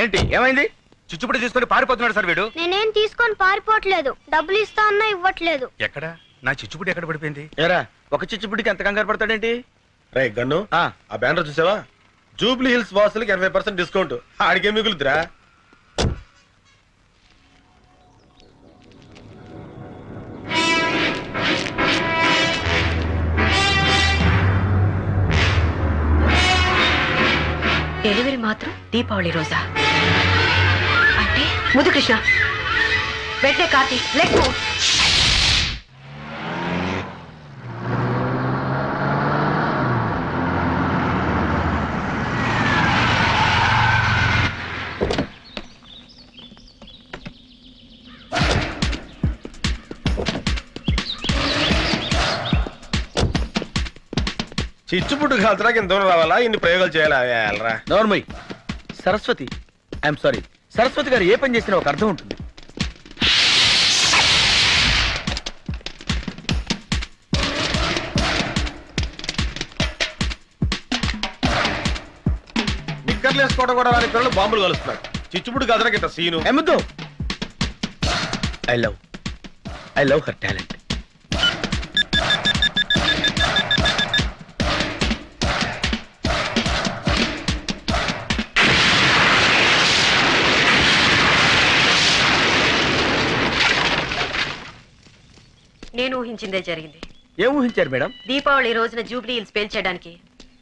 ఏంటి ఏమైంది? చిచ్చుపుడి తీసుకొని పారిపోతున్నాడు సార్ వీడు. నేనేం తీసుకొని పారిపోవట్లేదు, డబ్బులు ఇస్తా అన్నా ఇవ్వట్లేదు. ఎక్కడ నా చిచ్చుపుడి ఎక్కడ పడిపోయింది? ఏరా ఒక చిచ్చుపుడికి ఎంత కంగారు పడతాడేంటి? రే గన్ను, ఆ బ్యానర్ చూసావా? జూబ్లీ హిల్స్ వాసులకి 80% డిస్కౌంట్. ఆడికే మిగులుద్రా. డెలివరీ మాత్రం దీపావళి రోజా? అంటే ముదు కృష్ణ వెంటనే కార్తీ లెట్ గో. చిచ్చుపుట్టు కాల్చడానికి ఇంత దూరం రావాలా? ఇన్ని ప్రయోగాలు చేయాలా? నోర్మయ్ సరస్వతి, ఐఎమ్ సారీ, సరస్వతి గారు ఏ పని చేసినా ఒక అర్థం ఉంటుంది. నిక్కర్లు వేసుకోవడం కూడా వారి పిల్లలు బాంబులు కలుస్తున్నారు. చిచ్చుపుట్టు కాల్చడానికి ఇంత సీను ఎమ్మద్దు. I love her talent. నేను ఊహించిందే జరిగింది. ఏం ఊహించారు మేడం? దీపావళి రోజున జూబ్లీ హిల్స్ పేల్చేయడానికి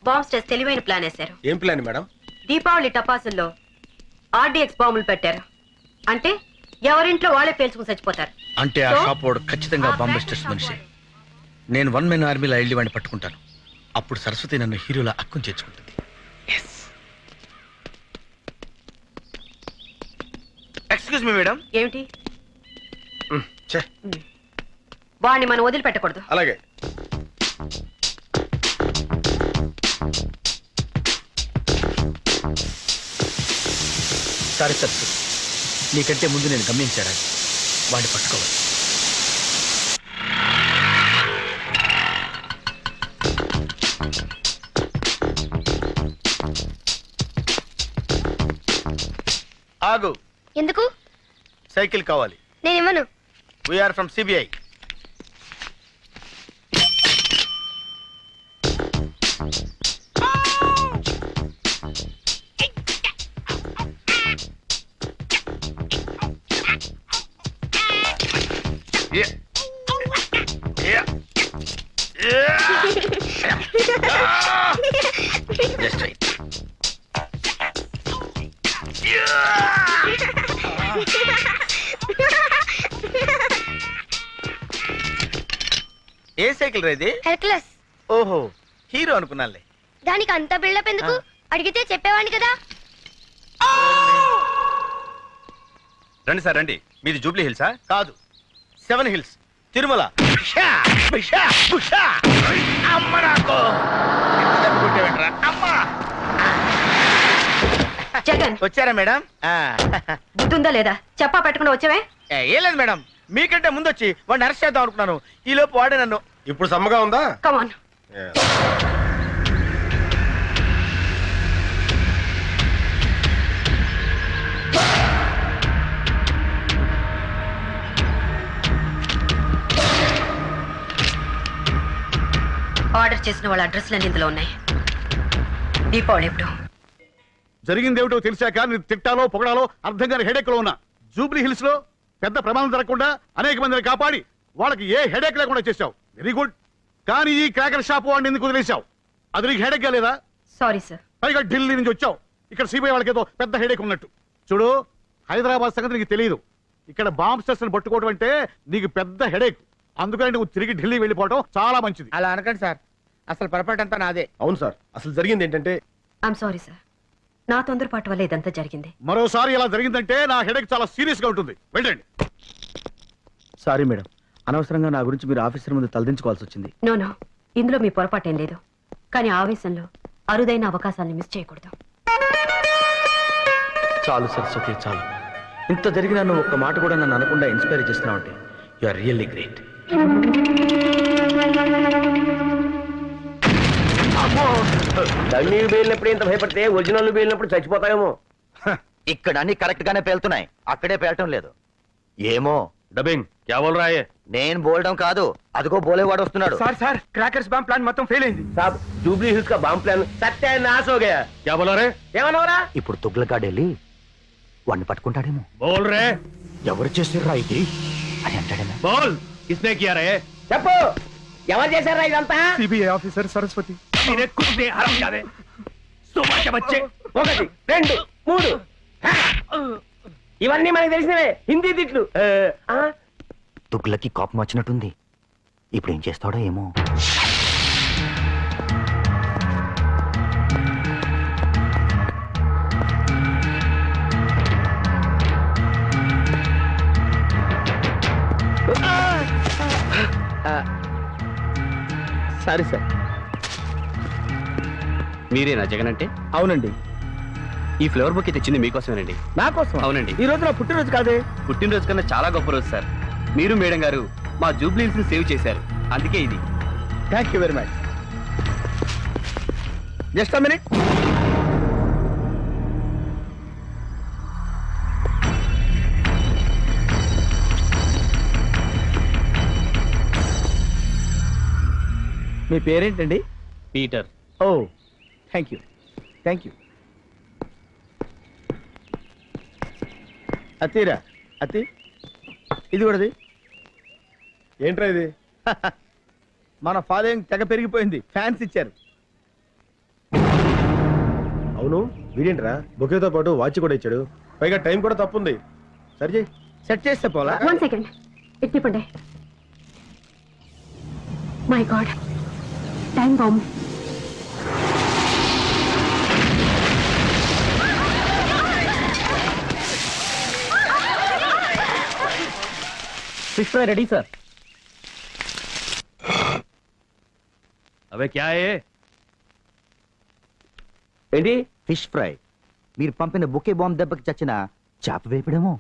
బాంబ్స్టర్స్ తెలివైన ప్లాన్ వేశారు. ఏం ప్లాన్ మేడం? దీపావళి టపాసుల్లో ఆర్డీఎక్స్ బాంబులు పెట్టారు. అంటే ఎవరింట్లో వాళ్ళే పేల్చుకుని చచ్చిపోతారు. అంటే ఆ షాప్ వాడు ఖచ్చితంగా బాంబస్టర్స్ మనిషి. నేను 1 man ఆర్మీలో వెళ్ళి వాడిని పట్టుకుంటాను. అప్పుడు సరస్వతి నన్ను హీరోలా అక్కుని చేర్చుకుంటుంది. Excuse me madam. ఏమిటి? వాడిని మనం వదిలిపెట్టకూడదు. అలాగే. సరే సరస్వతి, నీకంటే ముందు నేను గమనించాను. వాడిని పట్టుకోవాలి. ఆగు. ఎందుకు? సైకిల్ కావాలి. నేను ఇవ్వను. We are from CBI. Just right. ఏ సైకిల్ రేది? హెర్క్యులస్. ఓహో, హీరో అనుకున్నాలే. దానికి అంత బిల్డప్ ఎందుకు? అడిగితే చెప్పేవాడిని కదా. రండి సార్ రండి. మీది జూబ్లీ హిల్సా? కాదు, 7 hills, తిరుమల. జగన్ వచ్చారా మేడం? బుద్ధుందా లేదా? చెప్పా పెట్టకుండా వచ్చావే? ఏం లేదు మేడం, మీకంటే ముందు వచ్చి వాడిని అరెస్ట్ చేద్దాం అనుకున్నాను. ఈ లోపు వాడే నన్ను. ఇప్పుడు సమ్మగా ఉందా? Come on. ఆర్డర్ చేసిన వాళ్ళ అడ్రస్లన్నీ ఇందులో ఉన్నాయి. దీపావళి ఎప్పుడు? జరిగిందేమిటో తెలిసాక నేను తిట్టాలో పొగడాలో అర్థం కాని హెడేక్ లో ఉన్నా. జూబ్లీ హిల్స్ లో పెద్ద ప్రమాదం జరగకుండా అనేక మందిని కాపాడి వాళ్ళకి ఏ హెడేక్ లేకుండా చేశావు. Very good. కానీ ఈ క్రాకర్ షాప్ వాడిని ఎందుకు వదిలేశావు? అది నీకు హెడేక్ లేదా? Sorry sir. పైగా ఢిల్లీ నుంచి వచ్చావు. ఇక్కడ సిబిఐ వాళ్ళకి ఏదో పెద్ద హెడేక్ ఉన్నట్టు. చూడు, హైదరాబాద్ సంగతి నీకు తెలియదు. ఇక్కడ బాంబ్స్టర్స్ పట్టుకోవడం అంటే నీకు పెద్ద హెడేక్. అందుకని నువ్వు తిరిగి ఢిల్లీ వెళ్ళిపోవడం చాలా మంచిది. అలా అనకండి సార్, అసలు పొరపాటు అంతా నాదే. అవును సార్, అసలు జరిగింది ఏంటంటే ఐఎమ్ సారీ సార్. నా తొందరపాటు వల్ల ఇదంతా జరిగింది. మరోసారి ఇలా జరిగిందంటే నా హెడేక్ చాలా సీరియస్ గా ఉంటుంది. వెళ్ళండి. సారీ మేడం, అనవసరంగా నా గురించి మీరు ఆఫీసర్ ముందు తలదించుకోవాల్సి వచ్చింది. నో, ఇందులో మీ పొరపాటేం లేదు. కానీ ఆవేశంలో అరుదైన అవకాశాన్ని మిస్ చేయకూడదు. చాలు సరస్వతి, చాలు. ఇంత జరిగినా నువ్వు ఒక్క మాట కూడా నన్ను అనకుండా ఇన్స్పైర్ చేస్తున్నావు అంటే యు ఆర్ రియల్లీ గ్రేట్. అమ్మో! డమ్మీలు పేలినప్పుడు ఇంత భయపడితే ఒరిజినల్ పేలినప్పుడు చచ్చిపోతాయేమో. ఇక్కడ అన్ని కరెక్ట్ గానే పేలుతున్నాయి, అక్కడే పేలటం లేదు. ఏమో డబ్బింగ్ క్యా బోల్ రా హై? నేను బోలడం కాదు, అదిగో బోలేవాడు వస్తున్నాడు. Sir sir crackers bomb plan మొత్తం ఫెయిల్ అయింది. సాబ్ జూబ్లీ హిల్స్ కా బాంబ్ ప్లాన్ సత్యానాశ హో గయా. క్యా బోలా రే? ఏమన్నావురా? ఇప్పుడు తుగ్లకాడు వెళ్ళి వాడిని పట్టుకుంటాడేమో. బోల్ రే. ఎవరు చేసిర్రా ఇది అని అంటాడేమో. బోల్ కిస్నే కియా రే? చెప్పు, ఎవరు చేశారా ఇదంతా? CBI officer Saraswati. ఒకటి, రెండు, మూడు. హా! ఇవన్నీ మనకి తెలిసినవే హిందీ తిట్లు. తుగ్లకి కోపం వచ్చినట్టుంది, ఇప్పుడు ఏం చేస్తాడో ఏమో. Sorry sir. మీరేనా జగన్ అంటే? అవునండి. ఈ ఫ్లవర్ బుక్ తెచ్చింది మీకోసమేనండి. నా కోసం? అవునండి. ఈ రోజు నా పుట్టినరోజు కాదే. పుట్టినరోజు కన్నా చాలా గొప్ప రోజు సార్. మీరు మేడం గారు మా జూబ్లీ హిల్స్ ని సేవ్ చేశారు, అందుకే ఇది. Thank you very much. Just a minute. మీ పేరేంటండి? Peter. Oh thank you thank you. అతీరా అతి, ఇది కూడాది. ఏంట్రా ఇది? మన ఫాలోయింగ్ తెగ పెరిగిపోయింది, ఫ్యాన్స్ ఇచ్చారు. అవును, వీడేంట్రా బొకేతో పాటు వాచ్ కూడా ఇచ్చాడు, పైగా టైం కూడా తప్పుంది. సరి చేయి. సెట్ చేస్తే పోలా. 1 సెకండ్ ఇట్టిపండి. My God, time bomb. Fish fry ready sir. అవే క్యా హై? ఏంటి? Fish fry. మీరు పంపిన బుకే బాంబ్ దెబ్బకి చచ్చిన చేప వేపడేమో.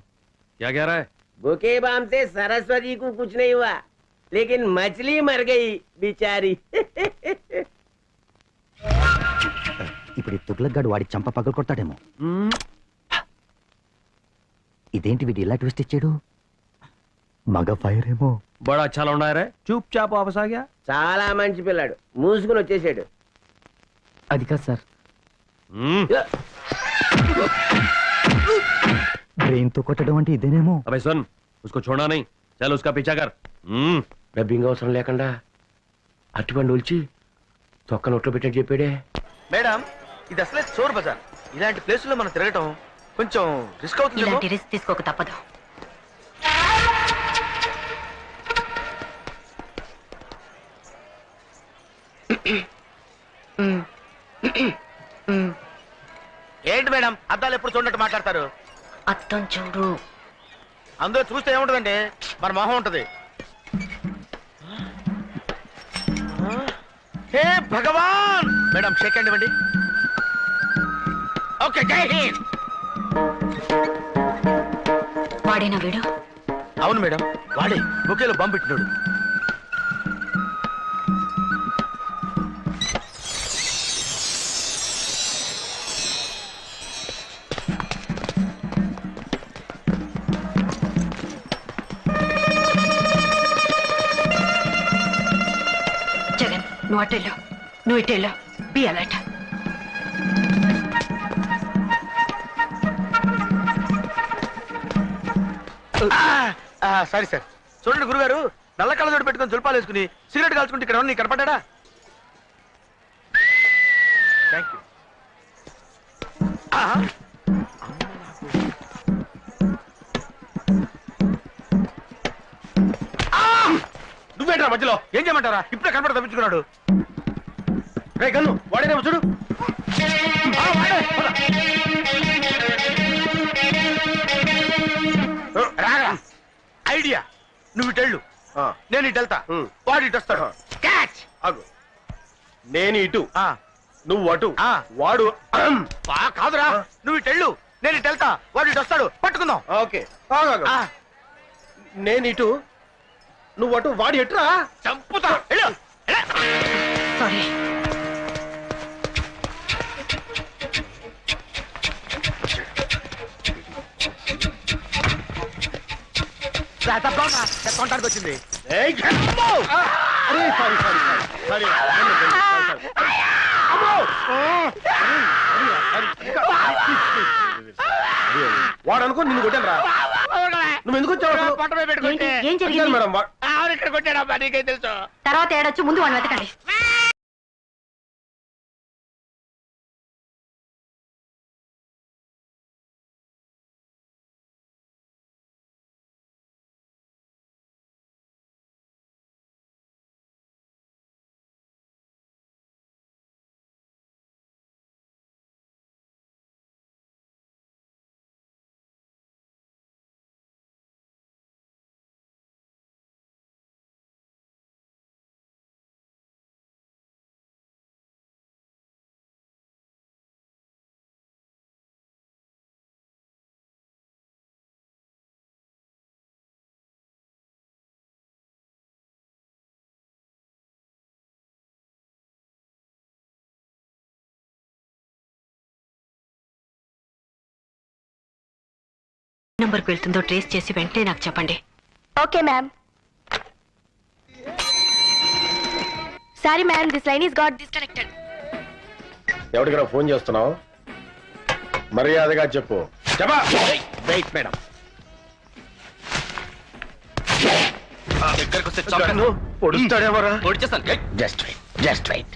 క్యా క్యా రా? बुके बाम से सरस्वती को कुछ नहीं हुआ, लेकिन मछली मर गई बेचारी. ఇప్పుడు ఈ తుగ్లక్గాడు వాడి చంప పగలు కొడతాడేమో. ఇదేంటి వీడు ఇలా ట్విస్ట్ ఇచ్చాడు? మగ ఫైర్ ఏమో. బడా చాలా ఉన్నాయరే. చూప్ చాప్ వాపస్ ఆ గయా. చాలా మంచి పిల్లాడు, మూసుకుని వచ్చేసాడు. అది కాదు సార్. బ్రెయిన్ తో కొట్టడం అంటే ఇదేనేమో. అబే సున్, उसको छोड़ना नहीं, चल उसका पीछा कर. డబ్బింగ్ అవసరం లేకుండా అట్టుపండు ఒలిచి తొక్క నోట్లో పెట్టాడు చెప్పాడే. మేడం, ఇది అసలే చోర్ బజార్. ఇలాంటి ప్లేసుల్లో మనం తిరగటం కొంచెం రిస్క్ అవుతుంది. ఇలాంటి రిస్క్ తీసుకోక తప్పదు. ఏంటి మేడం, అద్దాలు ఎప్పుడు చూడట్టు మాట్లాడతారు? అర్థం చూడు. అందులో చూస్తే ఏముంటదండి, మన మొహం ఉంటది. హే భగవాన్. మేడం షేక్ హ్యాండ్ ఇవ్వండి. ఓకే, జై హింద్. వాడేనా వీడు? అవును మేడం, వాడే బొకేలో బాంబు పెట్టినాడు. జగన్, నువ్వు అటెళ్ళు, నువ్వు ఇటెళ్ళు. Be alert. Sorry sir. చూడండి గురుగారు, నల్ల కళ్ళజోడు పెట్టుకొని చుల్పాలు వేసుకుని సిగరెట్ కాల్చుకుంటే ఇక్కడ నీకు కనపడ్డా? Thank you. నువ్వేంట్రా మధ్యలో? ఏం చేయమంటారా? ఇప్పుడే కనపడ తప్పించుకున్నాడు. రే గన్ను, వాడేనేమో చూడు. రాగా ఐడియా. నువ్వు ఇటెళ్ళు, నేను ఇటు వెళ్తా, వాడు ఇటు వస్తాడు. క్యాచ్. ఆగు. నేను ఇటు, నువ్వు అటు, వాడు కాదురా, నువ్వు ఇటెళ్ళు, నేను ఇటు వెళ్తా, వాడు ఇటు వస్తాడు. పట్టుకుందాం. ఓకే. నేను ఇటు, నువ్వు అటు, వాడు ఎటురా? చంపుతా. సారీ. కొంటానికి వచ్చింది. ఏయ్, అమ్మో! అరే, సారీ, సారీ, సారీ, సారీ. అమ్మో! వాడు అనుకో నిన్ను కొట్టాను రా. నువ్వు ఎందుకు వచ్చావు అసలు? ఏంటి? ఏం అడిగాను జరిగింది? మేడం ఇక్కడ కొట్టాడమ్మా, నీకేం తెలుసు? తర్వాత ఏడొచ్చు, ముందు వాడిని వెతకండి. నంబర్కి వెళ్తుందో ట్రేస్ చేసి వెంటనే నాకు చెప్పండి. Okay ma'am. Sorry ma'am, this line is got disconnected. ఎవరికైనా ఫోన్ చేస్తున్నావు? మర్యాదగా చెప్పు. చెప్పా. Wait madam. దగ్గరకు వస్తే పొడుస్తాడేమోరా. పొడిచేస్తాను. Just wait.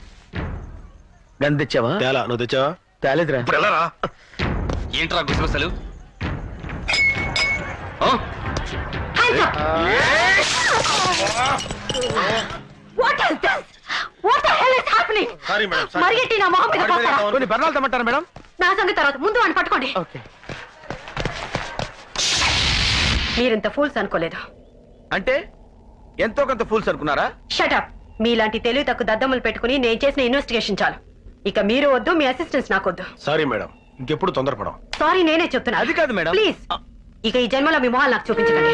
గన్ తెచ్చావా? తేలా, నువ్వు తెచ్చావా? తేలేదురా. ఇప్పుడు వెళ్ళరా. ఏంట్రా గుసగుసలు? What is this? What the hell is happening? Sorry madam. మరిగెట్టి నా మొహం మీద పోస్తారా? కొన్ని బర్ణాలు తెమ్మంటారా మేడం? నా సంగతి తర్వాత, ముందు వాడిని పట్టుకోండి. ఓకే. మీరింత ఫూల్స్ అనుకోలేదు. అంటే ఎంతో కొంత ఫూల్స్ అనుకున్నారా? షటప్. మీలాంటి తెలివి తక్కువ దద్దమ్మలు పెట్టుకుని నేను చేసిన ఇన్వెస్టిగేషన్ చాలు. ఇక మీరు వద్దు, మీ అసిస్టెంట్స్ నాకొద్దు. సారీ మేడం, ఇంకెప్పుడు తొందరపడం. సారీ, నేనే చెప్తున్నా. అది కాదు మేడం. ప్లీజ్, ఇక ఈ జన్మలో మీ మొహాలు నాకు చూపించకండి.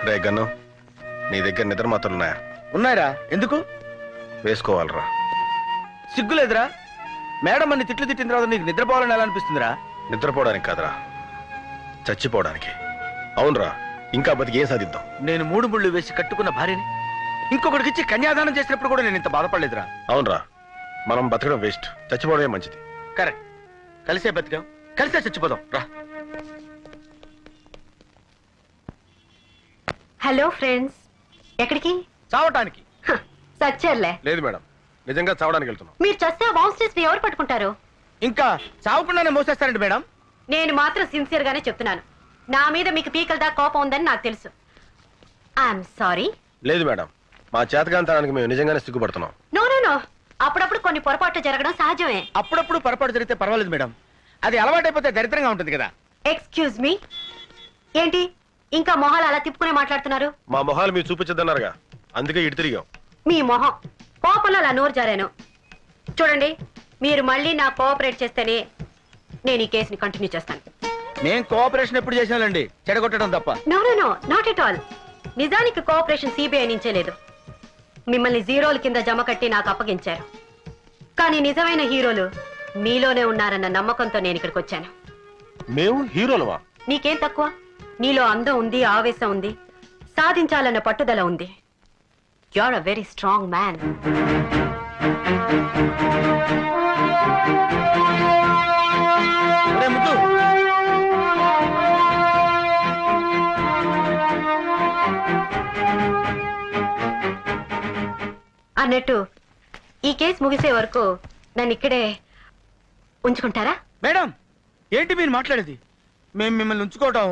రే గన్ను, నీ దగ్గర నిద్ర మాత్రలు ఉన్నాయా? ఉన్నాయరా. ఎందుకు? వేసుకోవాలరా. సిగ్గులేదురా? మేడం అన్ని తిట్లు తిట్టిన తర్వాత నీకు నిద్రపోవాలని ఎలా అనిపిస్తుందిరా? నిద్రపోవడానికి కాదురా, చచ్చిపోవడానికి. అవునరా, ఇంకా బతికి ఏం సాధిద్దాం? నేను 3 ముళ్ళు వేసి కట్టుకున్న భార్యని ఇంకొకటికిచ్చి కన్యాదానం చేసినప్పుడు కూడా నేను ఇంత బాధపడలేదురా. అవునరా, మనం బతకడం వేస్ట్, చచ్చిపోవడమే మంచిది. కరెక్ట్. కలిసే బతికాం, కలిసే చచ్చిపోదాం. రా. Hello friends. ఎక్కడికి? చావటానికి. సచ్చేర్లే. లేదు మేడం, నిజంగా చావడానికి వెళ్తున్నాం. మీరు చస్తే వాన్స్టర్స్ ని ఎవరు పట్టుకుంటారు? ఇంకా చావకుండానే మోసేస్తారండి మేడం. నేను మాత్రం సిన్సియర్ గానే చెప్తున్నాను. నా మీద మీకు పీకల దాకా కోపం ఉందని నాకు తెలుసు. I'm sorry. లేదు మేడం, మా చేతకాంతనానికి మేము నిజంగానే సిగ్గుపడుతున్నాం. నో నో నో, అప్పుడప్పుడు కొన్ని పొరపాట్లు జరగడం సహజమే. అప్పుడప్పుడు పొరపాటు జరిగితే పర్వాలేదు మేడం, అది అలవాటైపోతే దరిద్రంగా ఉంటుంది కదా. ఎక్స్క్యూజ్ మీ, ఏంటి ఇంకా మొహాలు అలా తిప్పుకునే మాట్లాడుతున్నారు? మా మొహాలు మీరు చూపించద్దన్నారుగా, అందుకే ఇటు తిరిగాం. మీ మొహం కోపంలో అలా నోరు జారాను. చూడండి, మీరు మళ్ళీ నా కోఆపరేట్ చేస్తేనే నేను ఈ కేసుని కంటిన్యూ చేస్తాను. నేను కోఆపరేషన్ ఎప్పుడు చేసినానండి, చెడగొట్టడం తప్ప. No no no, not at all. నిజానికి కోఆపరేషన్ సిబిఐ నుంచే లేదు. మిమ్మల్ని జీరోల కింద జమ కట్టి నాకు అప్పగించారు. కానీ నిజమైన హీరోలు మీలోనే ఉన్నారన్న నమ్మకంతో నేను ఇక్కడికి వచ్చాను. మేము హీరోలవా? నీకేం తక్కువ? నీలో అందం ఉంది, ఆవేశం ఉంది, సాధించాలన్న పట్టుదల ఉంది. You are a very strong man. ముద్దు, అన్నట్టు ఈ కేసు ముగిసే వరకు నన్ను ఇక్కడే ఉంచుకుంటారా? మేడం ఏంటి మీరు మాట్లాడేది? మేము మిమ్మల్ని ఉంచుకోవటం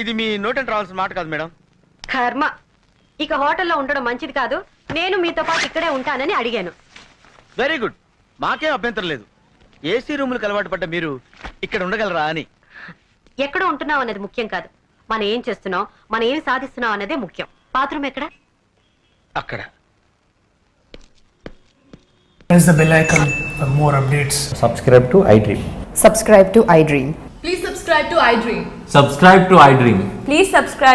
ఇది మీ నోటంటే రావాల్సిన మాట కాదు మేడం. కర్మ. ఇక హోటల్లో ఉండడం మంచిది కాదు. నేను మీతో పాటు ఇక్కడే ఉంటానని అడిగాను. వెరీ గుడ్, మాకేం అభ్యంతరం లేదు. ఏసీ రూములకు అలవాటు పడ్డ మీరు ఇక్కడ ఉండగలరా అని. ఎక్కడ ఉంటున్నావు అన్నది ముఖ్యం కాదు, మనం ఏం చేస్తున్నాం, మనం ఏం సాధిస్తున్నాం అన్నదే ముఖ్యం. బాత్రూమ్ ఎక్కడ? అక్కడ. Press the bell icon for more updates. Subscribe to iDream. Subscribe to iDream. Please subscribe to iDream. Subscribe to iDream. Please subscribe